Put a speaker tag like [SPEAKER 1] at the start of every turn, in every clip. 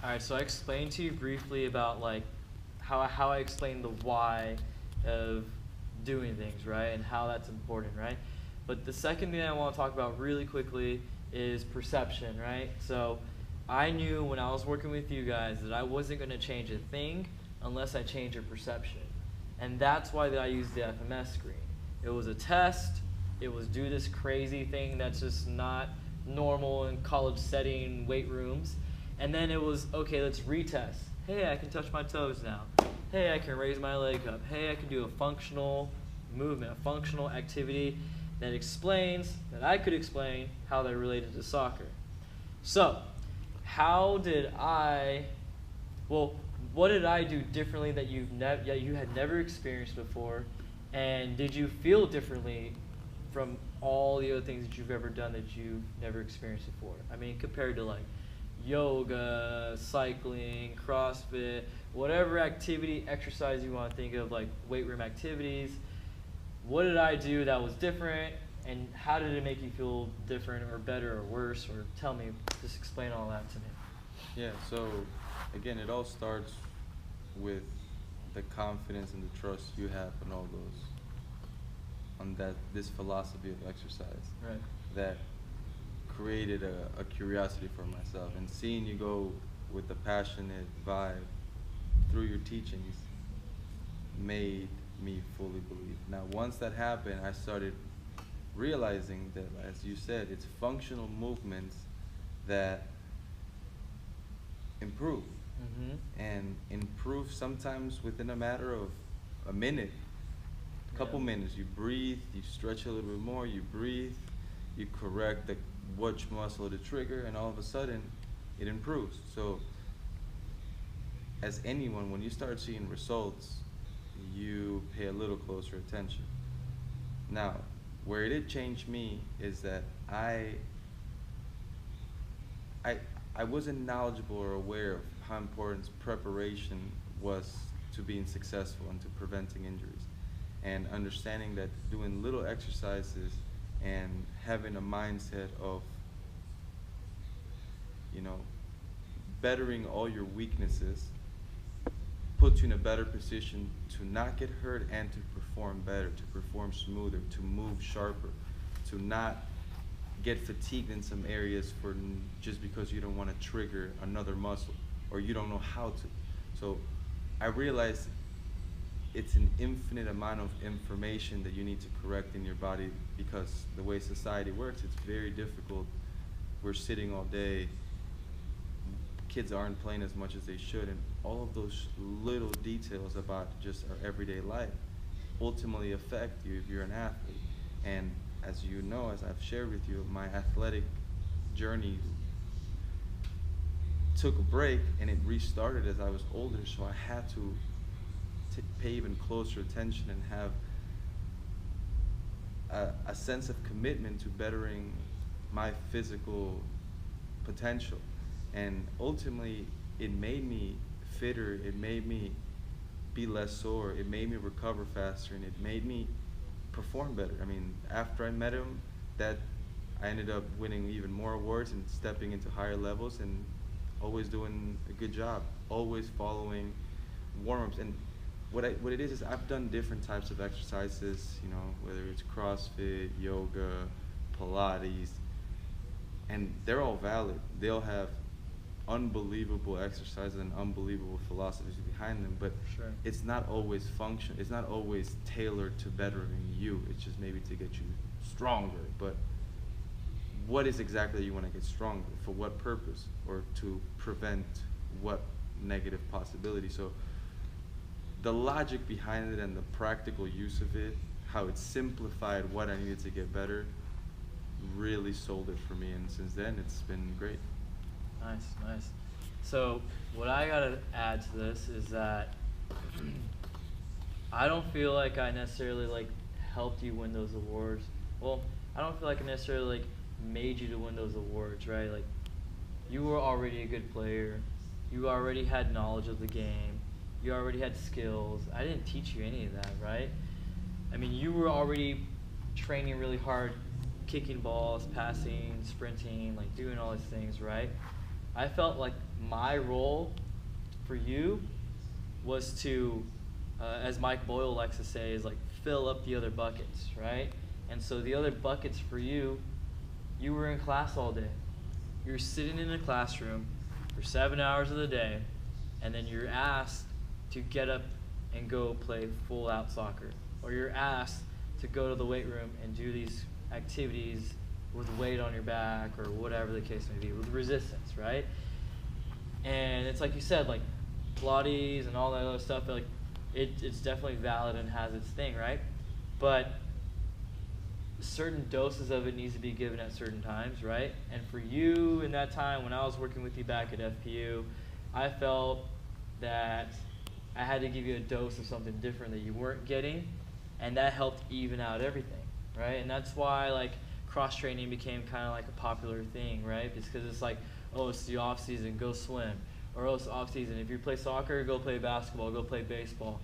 [SPEAKER 1] All right, so I explained to you briefly about like how I explained the why of doing things, right, and how that's important, right? But the second thing I want to talk about really quickly is perception, right? So I knew when I was working with you guys that I wasn't going to change a thing unless I changed your perception. And that's why I used the FMS screen. It was a test. It was do this crazy thing that's just not normal in college setting weight rooms. And then it was, okay, let's retest. Hey, I can touch my toes now. Hey, I can raise my leg up. Hey, I can do a functional movement, a functional activity that explains, that I could explain how they're related to soccer. So, how did what did I do differently that you had never experienced before? And did you feel differently from all the other things that you've ever done that you've never experienced before? I mean, compared to like yoga, cycling, CrossFit, whatever activity, exercise you want to think of, like weight room activities. What did I do that was different, and how did it make you feel different or better or worse? Or tell me, just explain all that to me.
[SPEAKER 2] Yeah, so again, it all starts with the confidence and the trust you have in all those, on this philosophy of exercise.
[SPEAKER 1] Right.
[SPEAKER 2] That created a curiosity for myself, and seeing you go with the passionate vibe through your teachings made me fully believe. Now, once that happened, I started realizing that, as you said, it's functional movements that improve. And improve sometimes within a matter of a minute, a couple minutes. You breathe, you stretch a little bit more, you breathe, you correct which muscle to trigger, and all of a sudden it improves. So as anyone, when you start seeing results, you pay a little closer attention. Now, where it did change me is that I wasn't knowledgeable or aware of how important preparation was to being successful and to preventing injuries. And understanding that doing little exercises and having a mindset of, bettering all your weaknesses puts you in a better position to not get hurt and to perform better, to perform smoother, to move sharper, to not get fatigued in some areas just because you don't want to trigger another muscle or you don't know how to. So I realized it's an infinite amount of information that you need to correct in your body, because the way society works, it's very difficult. We're sitting all day, kids aren't playing as much as they should, and all of those little details about just our everyday life ultimately affect you if you're an athlete. And as you know, as I've shared with you, my athletic journey took a break and it restarted as I was older, so I had to pay even closer attention and have a sense of commitment to bettering my physical potential. And ultimately, it made me fitter, it made me be less sore, it made me recover faster, and it made me perform better. I mean, after I met him, I ended up winning even more awards and stepping into higher levels and always doing a good job, always following warm-ups. And what it is I've done different types of exercises, whether it's CrossFit, yoga, Pilates, and they're all valid. They'll have unbelievable exercises and unbelievable philosophies behind them, but
[SPEAKER 1] Sure.
[SPEAKER 2] It's not always it's not always tailored to bettering you. It's just maybe to get you stronger. But what is exactly you want to get stronger? For what purpose? Or to prevent what negative possibility? So the logic behind it and the practical use of it, how it simplified what I needed to get better, really sold it for me, and since then it's been great.
[SPEAKER 1] Nice. So what I gotta add to this is that I don't feel like I necessarily helped you win those awards. Well, I don't feel like I necessarily made you to win those awards, right? Like, you were already a good player. You already had knowledge of the game. You already had skills. I didn't teach you any of that, right? I mean, you were already training really hard, kicking balls, passing, sprinting, doing all these things, right? I felt like my role for you was to, as Mike Boyle likes to say, is like fill up the other buckets, right? And so the other buckets for you, you were in class all day. You're sitting in a classroom for 7 hours of the day, and then you're asked to get up and go play full out soccer. Or you're asked to go to the weight room and do these activities with weight on your back or whatever the case may be, with resistance, right? And it's like you said, like Pilates and all that other stuff, like it's definitely valid and has its thing, right? But certain doses of it needs to be given at certain times, right? And for you in that time when I was working with you back at FPU, I felt that I had to give you a dose of something different that you weren't getting, and that helped even out everything, right? And that's why like cross training became kind of like a popular thing, right? Because it's like, oh, it's the off season, go swim, or oh, it's off season, if you play soccer, go play basketball, go play baseball.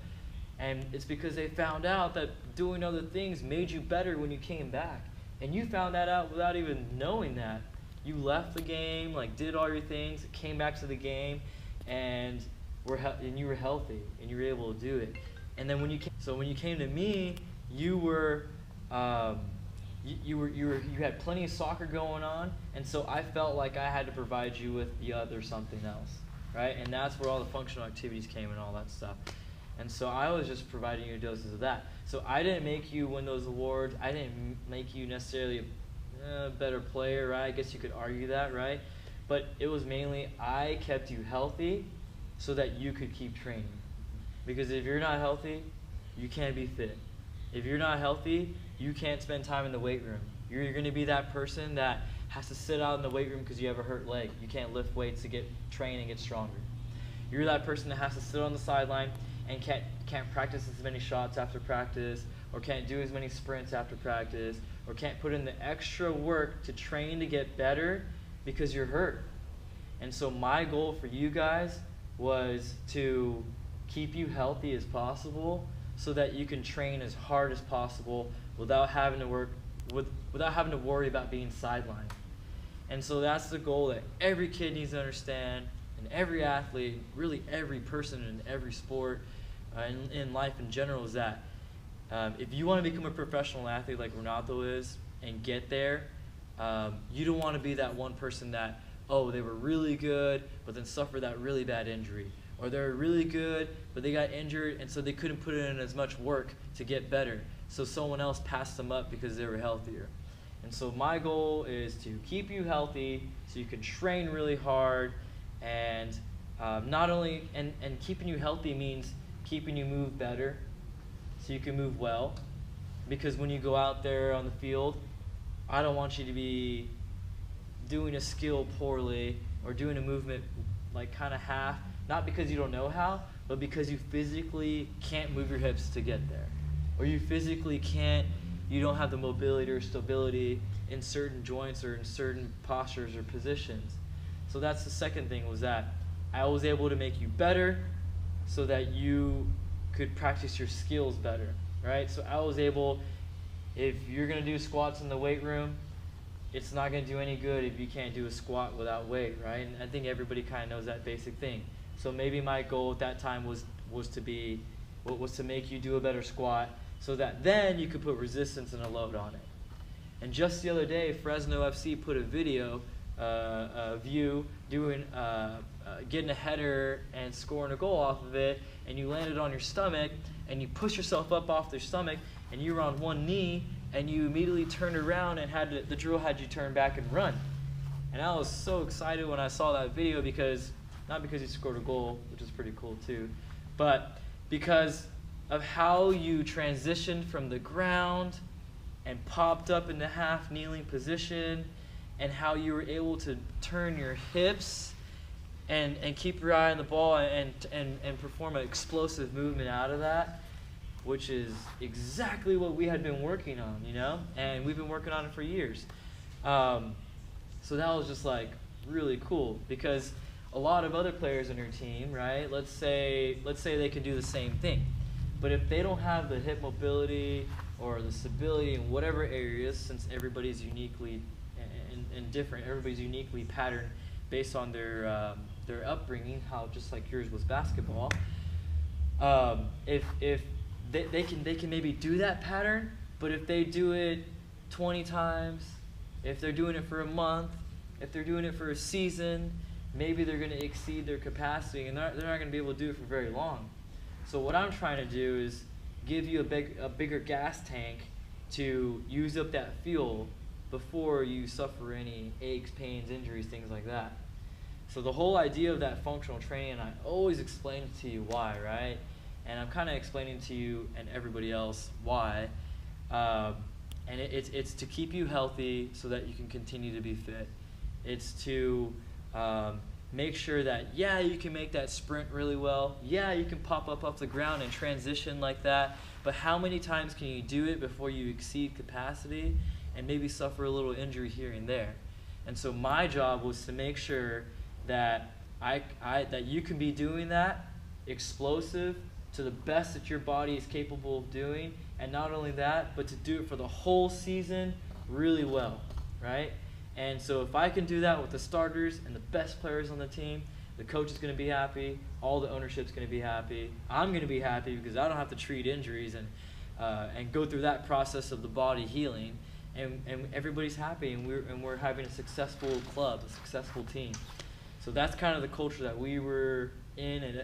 [SPEAKER 1] And it's because they found out that doing other things made you better when you came back. And you found that out without even knowing that. You left the game, like did all your things, came back to the game, and you were healthy, and you were able to do it. And then when you came to me, you were you had plenty of soccer going on, and so I felt like I had to provide you with the other something else, right? And that's where all the functional activities came and all that stuff. And so I was just providing you doses of that. So I didn't make you win those awards. I didn't make you necessarily a better player, right? I guess you could argue that, right? But it was mainly I kept you healthy so that you could keep training. Because if you're not healthy, you can't be fit. If you're not healthy, you can't spend time in the weight room. You're going to be that person that has to sit out in the weight room because you have a hurt leg. You can't lift weights to get train and get stronger. You're that person that has to sit on the sideline and can't practice as many shots after practice, or can't do as many sprints after practice, or can't put in the extra work to train to get better because you're hurt. And so my goal for you guys was to keep you healthy as possible so that you can train as hard as possible without having to worry about being sidelined. And so that's the goal that every kid needs to understand, and every athlete, really every person in every sport, in life in general, is that if you want to become a professional athlete like Renato is and get there, you don't want to be that one person that, oh, they were really good but then suffered that really bad injury. Or they were really good but they got injured and so they couldn't put in as much work to get better. So someone else passed them up because they were healthier. And so my goal is to keep you healthy so you can train really hard, and not only, and keeping you healthy means keeping you move better so you can move well. Because when you go out there on the field, I don't want you to be doing a skill poorly or doing a movement like kind of half, not because you don't know how, but because you physically can't move your hips to get there. Or you physically can't, you don't have the mobility or stability in certain joints or in certain postures or positions. So that's the second thing, was that I was able to make you better so that you could practice your skills better, right? So I was able, if you're going to do squats in the weight room, it's not going to do any good if you can't do a squat without weight, right? And I think everybody kind of knows that basic thing. So maybe my goal at that time was to make you do a better squat so that then you could put resistance and a load on it. And just the other day, Fresno FC put a video of you doing getting a header and scoring a goal off of it, and you landed on your stomach and you pushed yourself up off their stomach and you were on one knee and you immediately turned around and the drill had you turn back and run. And I was so excited when I saw that video, because not because you scored a goal, which is pretty cool too, but because of how you transitioned from the ground and popped up into half kneeling position, and how you were able to turn your hips and keep your eye on the ball and perform an explosive movement out of that, which is exactly what we had been working on, you know, and we've been working on it for years. So that was just like really cool, because a lot of other players on your team, right, let's say they can do the same thing, but if they don't have the hip mobility or the stability in whatever areas, since everybody's uniquely and different, everybody's uniquely patterned based on their upbringing, how just like yours was basketball. If they can maybe do that pattern, but if they do it 20 times, if they're doing it for a month, if they're doing it for a season, maybe they're going to exceed their capacity, and they're not going to be able to do it for very long. So what I'm trying to do is give you a bigger gas tank to use up that fuel before you suffer any aches, pains, injuries, things like that. So the whole idea of that functional training, I always explain to you why, right? And I'm kind of explaining to you and everybody else why. And it's to keep you healthy so that you can continue to be fit. It's to make sure that, yeah, you can make that sprint really well. Yeah, you can pop up off the ground and transition like that. But how many times can you do it before you exceed capacity and maybe suffer a little injury here and there? And so my job was to make sure that that you can be doing that explosive to the best that your body is capable of doing, and not only that, but to do it for the whole season really well, right? And so if I can do that with the starters and the best players on the team, the coach is going to be happy, all the ownership's going to be happy, I'm going to be happy because I don't have to treat injuries and go through that process of the body healing, and everybody's happy, and we're having a successful club, a successful team. So that's kind of the culture that we were in, and